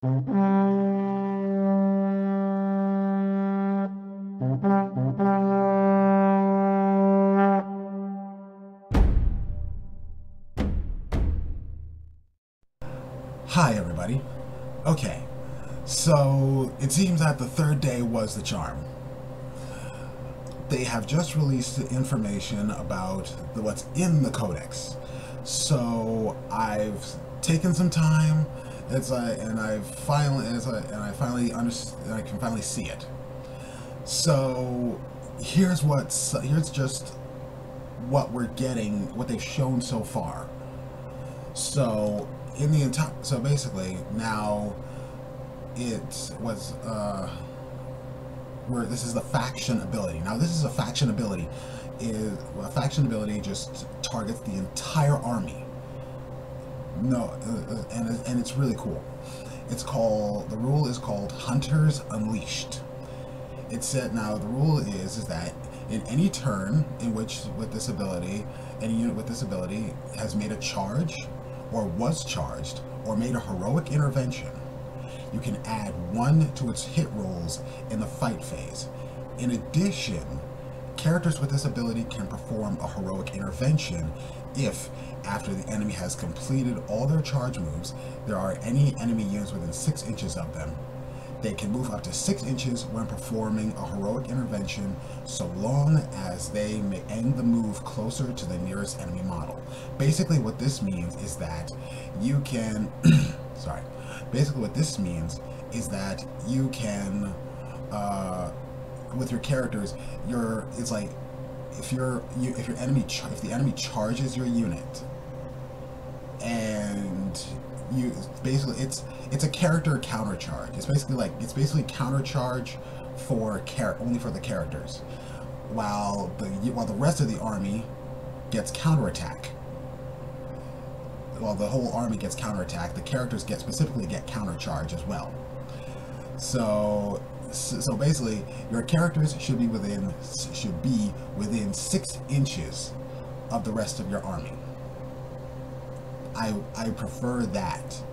Hi everybody. Okay, so it seems that the third day was the charm. They have just released information about what's in the Codex. So I've taken some time, and I can finally see it. So here's just what we're getting, what they've shown so far. So basically now it was where this is the faction ability. Now this is a faction ability. A faction ability just targets the entire army. And it's really cool. The rule is called Hunters Unleashed. It said, now the rule is that in any turn in which any unit with this ability has made a charge or was charged or made a heroic intervention, you can add 1 to its hit rolls in the fight phase. In addition, characters with this ability can perform a heroic intervention if, after the enemy has completed all their charge moves, there are any enemy units within 6 inches of them. They can move up to 6 inches when performing a heroic intervention, so long as they may end the move closer to the nearest enemy model. Basically what this means is that you can basically what this means is that you can with your characters, it's like if the enemy charges your unit, and it's a character counter charge. It's basically counter charge only for the characters, while the rest of the army gets counterattack. While the whole army gets counterattack, the characters specifically get counter charge as well. So basically, your characters should be within 6 inches of the rest of your army. I prefer that,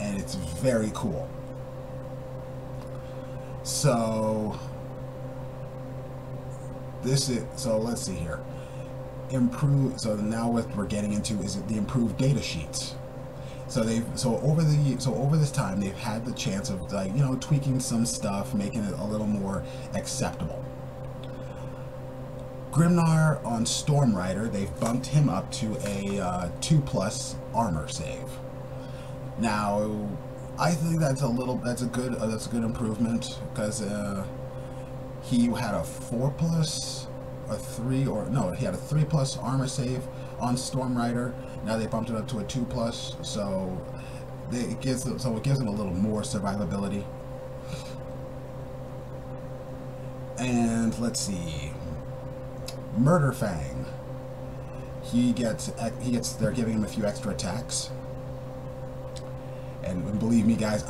and it's very cool. So let's see here. So now what we're getting into is the improved data sheets. So over this time they've had the chance of tweaking some stuff, making it a little more acceptable. Grimnar on Storm Rider, they've bumped him up to a 2+ armor save. Now, I think that's a good improvement, because he had a 4+, he had a 3+ armor save on Storm Rider. Now they bumped it up to a 2+, so it gives him a little more survivability. And let's see, Murder Fang. They're giving him a few extra attacks. And believe me, guys,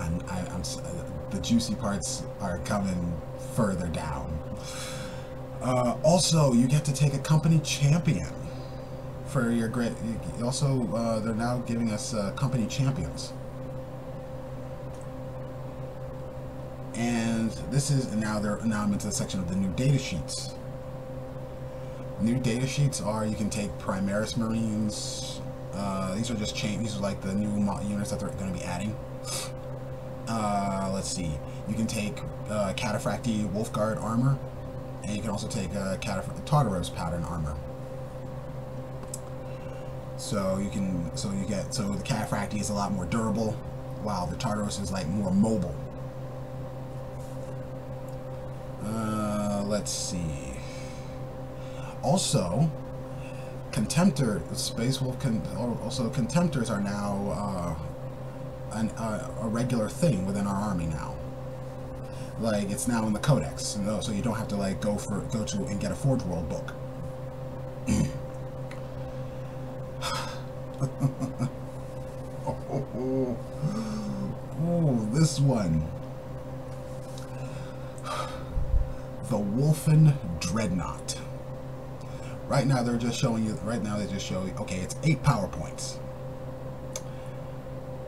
the juicy parts are coming further down. Also, you get to take a company champion for your great. Also, they're now giving us company champions. And now I'm into the section of the new data sheets. New data sheets are, you can take Primaris Marines. These are just these are like the new units that they're going to be adding. Let's see. You can take Cataphracti Wolfguard armor, and you can also take Tartaros pattern armor. So the Cataphracti is a lot more durable, while the Tartaros is like more mobile. Let's see. Also, Contemptors are now a regular thing within our army now. Like, it's now in the Codex, so you don't have to like go to and get a Forge World book. Oh, this one. The Wolfen Dreadnought. Right now they just show you, okay, it's 8 power points.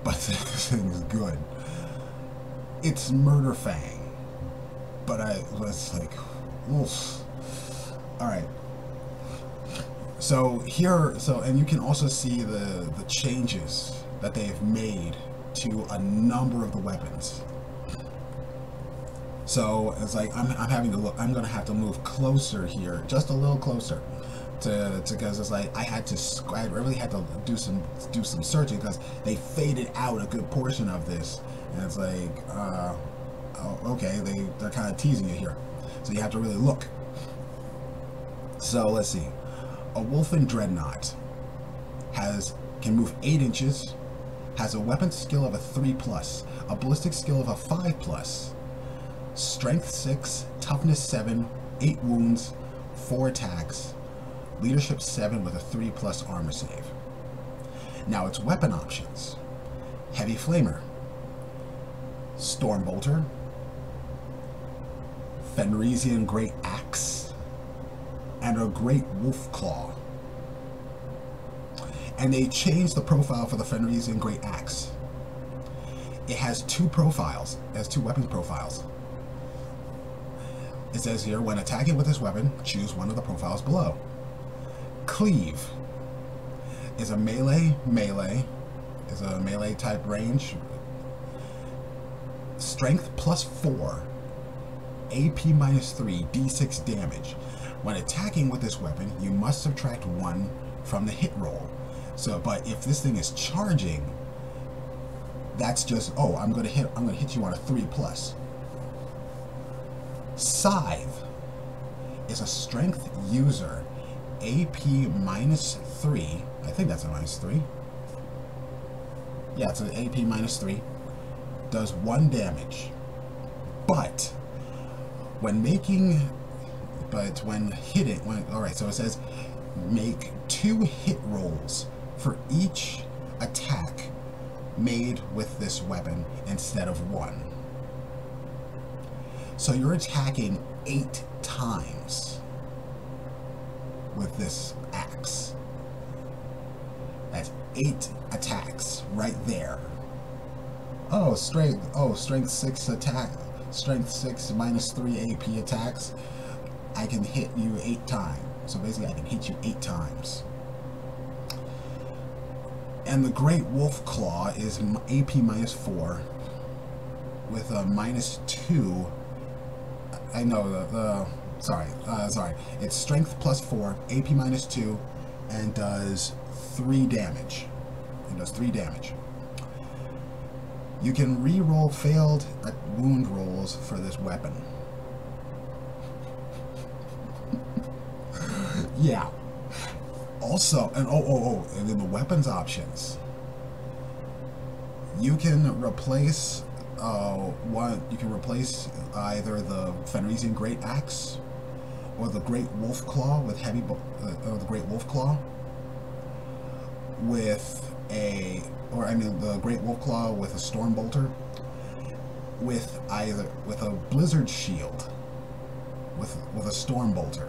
But this thing is good. It's Murder Fang, but I was like, oof. All right. So here, and you can also see the changes that they've made to a number of the weapons. So it's like I'm having to look. I'm gonna have to move closer here, just a little closer, because it's like I really had to do some searching because they faded out a good portion of this, and it's like, oh, okay, they're kind of teasing you here, so you have to really look. So let's see, a Wolfen Dreadnought can move 8 inches, has a weapon skill of a 3+, a ballistic skill of a 5+. Strength 6, Toughness 7, 8 wounds, 4 attacks, Leadership 7 with a 3+ armor save. Now its weapon options: Heavy Flamer, Stormbolter, Fenrisian Great Axe, and a Great Wolf Claw. And they changed the profile for the Fenrisian Great Axe. It has 2 profiles. It has 2 weapons profiles. It says here, when attacking with this weapon, choose one of the profiles below. Cleave is a melee type range. Strength +4, AP -3, D6 damage. When attacking with this weapon, you must subtract 1 from the hit roll. So, but if this thing is charging, that's just, oh, I'm gonna hit you on a 3+. Scythe is a strength user, AP -3. I think that's a -3. Yeah, it's an AP -3. Does 1 damage. But when alright, so it says make 2 hit rolls for each attack made with this weapon instead of 1. So you're attacking 8 times with this axe. That's 8 attacks right there. Oh, strength 6 attack, strength 6 -3 AP attacks. I can hit you 8 times. So basically I can hit you 8 times. And the Great Wolf Claw is AP -4 with a -2. I know sorry. It's strength +4, AP -2, and does 3 damage. You can re-roll failed wound rolls for this weapon. Yeah. Also, and and then the weapons options. You can replace You can replace either the Fenrisian Great Axe or the Great Wolf Claw with the Great Wolf Claw with the Great Wolf Claw with a Stormbolter with a Blizzard Shield with a Stormbolter.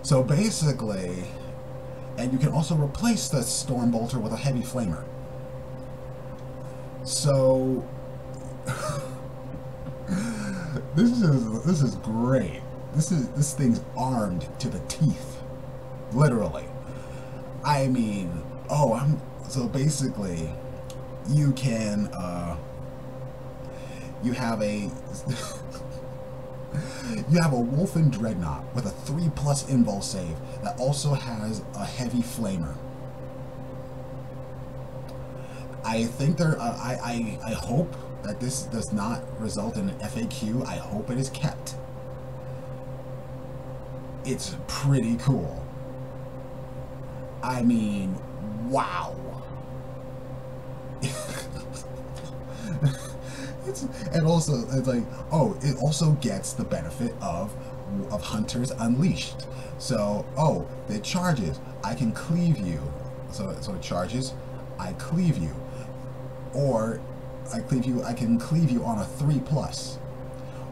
So basically, and you can also replace the Stormbolter with a Heavy Flamer. So this is great. This thing's armed to the teeth, literally. I mean, so basically, you can you have a Wolfen Dreadnought with a 3+ invul save that also has a Heavy Flamer. I think I hope that this does not result in an FAQ. I hope it is kept. It's pretty cool. I mean, wow. And also, it's like, it also gets the benefit of Hunters Unleashed. So, it charges. I can cleave you. So it charges. I cleave you. Or I can cleave you on a 3+.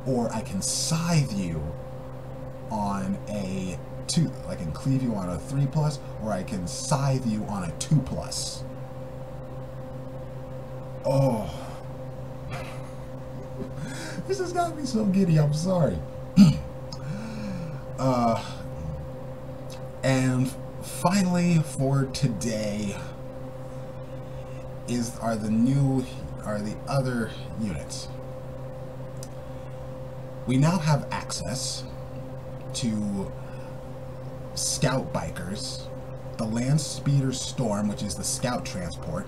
Or I can scythe you on a 2. I can cleave you on a 3+, or I can scythe you on a 2+. Oh, This has got me so giddy. I'm sorry. And finally, for today, are the other units. We now have access to scout bikers, the Land Speeder Storm, which is the scout transport,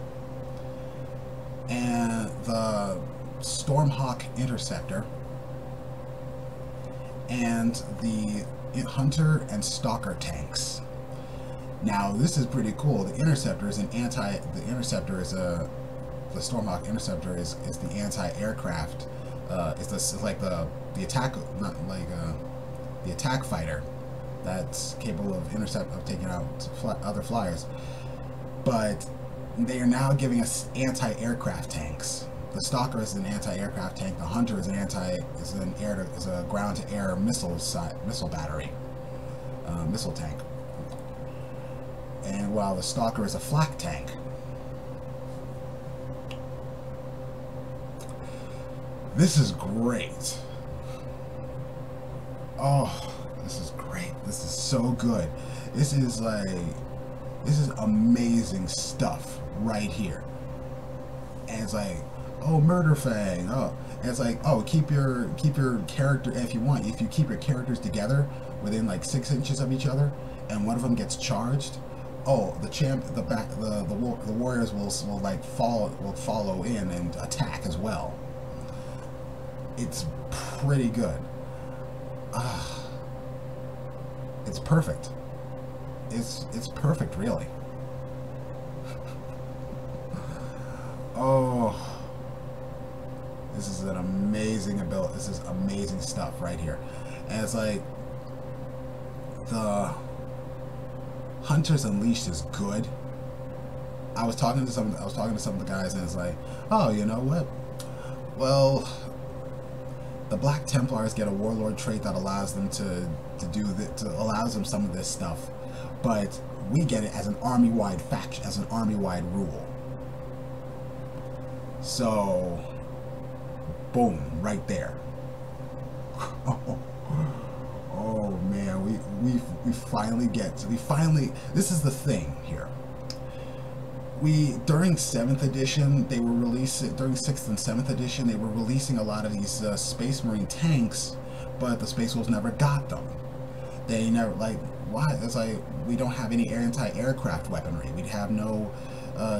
and the Stormhawk Interceptor, and the Hunter and Stalker tanks. Now this is pretty cool. The Interceptor is the Stormhawk Interceptor is the anti-aircraft. It's like the attack, not like the attack fighter that's capable of taking out other flyers. But they are now giving us anti-aircraft tanks. The Stalker is an anti-aircraft tank. The Hunter is a ground-to-air missile battery, missile tank. And while the Stalker is a flak tank. This is great. Oh, this is great. This is so good. This is amazing stuff right here. And it's like, oh, Murder Fang. Oh, and it's like, oh, keep your character, if you want. If you keep your characters together within like 6 inches of each other, and one of them gets charged, oh, the warriors will follow in and attack as well. It's pretty good. It's perfect. It's perfect, really. Oh. This is an amazing ability. This is amazing stuff right here. And it's like the Hunters Unleashed is good. I was talking to some of the guys, and it's like, oh, you know what? Well, the Black Templars get a warlord trait that allows them allows them some of this stuff, but we get it as an army-wide faction, as an army-wide rule. So, boom, right there. Oh man, we finally this is the thing here. During 7th edition, they were releasing, during 6th and 7th edition, they were releasing a lot of these Space Marine tanks, but the Space Wolves never got them. They never, like, why? It's like, we don't have any anti-aircraft weaponry. We have no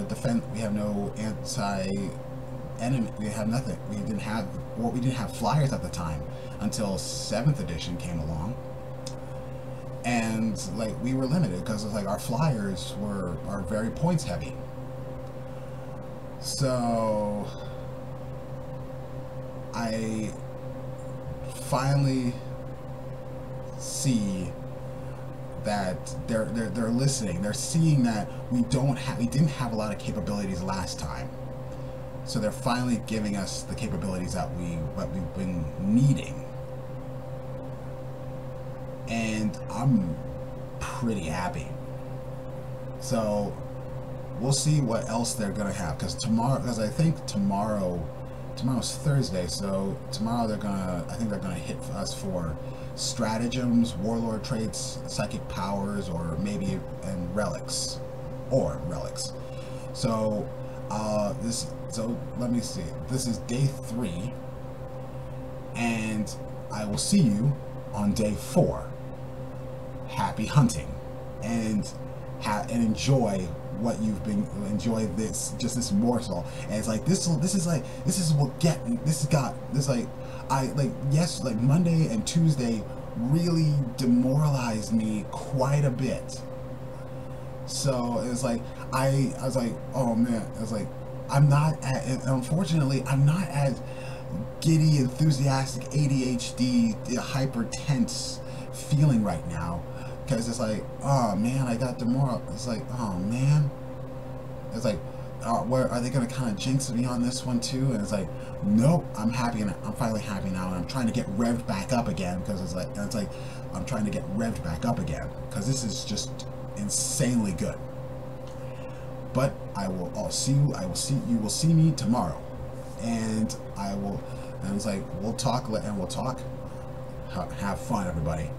defense. We have no anti-enemy. We have nothing. We didn't have flyers at the time until 7th edition came along, and like we were limited because it's like our flyers are very points heavy. So I finally see that they're listening. They're seeing that we didn't have a lot of capabilities last time. So they're finally giving us the capabilities that we've been needing. And I'm pretty happy. So we'll see what else they're gonna have, because I think tomorrow's Thursday, so tomorrow I think they're gonna hit us for stratagems, warlord traits, psychic powers, or maybe relics. So so let me see. This is day 3, and I will see you on day 4. Happy hunting, and enjoy what you've been. Enjoy this morsel. And it's like Monday and Tuesday really demoralized me quite a bit. So it's like I was like, oh man, I was like, unfortunately I'm not as giddy, enthusiastic, ADHD, hyper tense feeling right now, because it's like, oh man, I got demoralized. It's like, oh man, it's like, where are they gonna kind of jinx me on this one too? And it's like, nope, I'm happy, and I'm finally happy now, and I'm trying to get revved back up again, because it's like I'm trying to get revved back up again, because this is just insanely good. But you will see me tomorrow, and And it's like, we'll talk, and we'll talk. Have fun, everybody.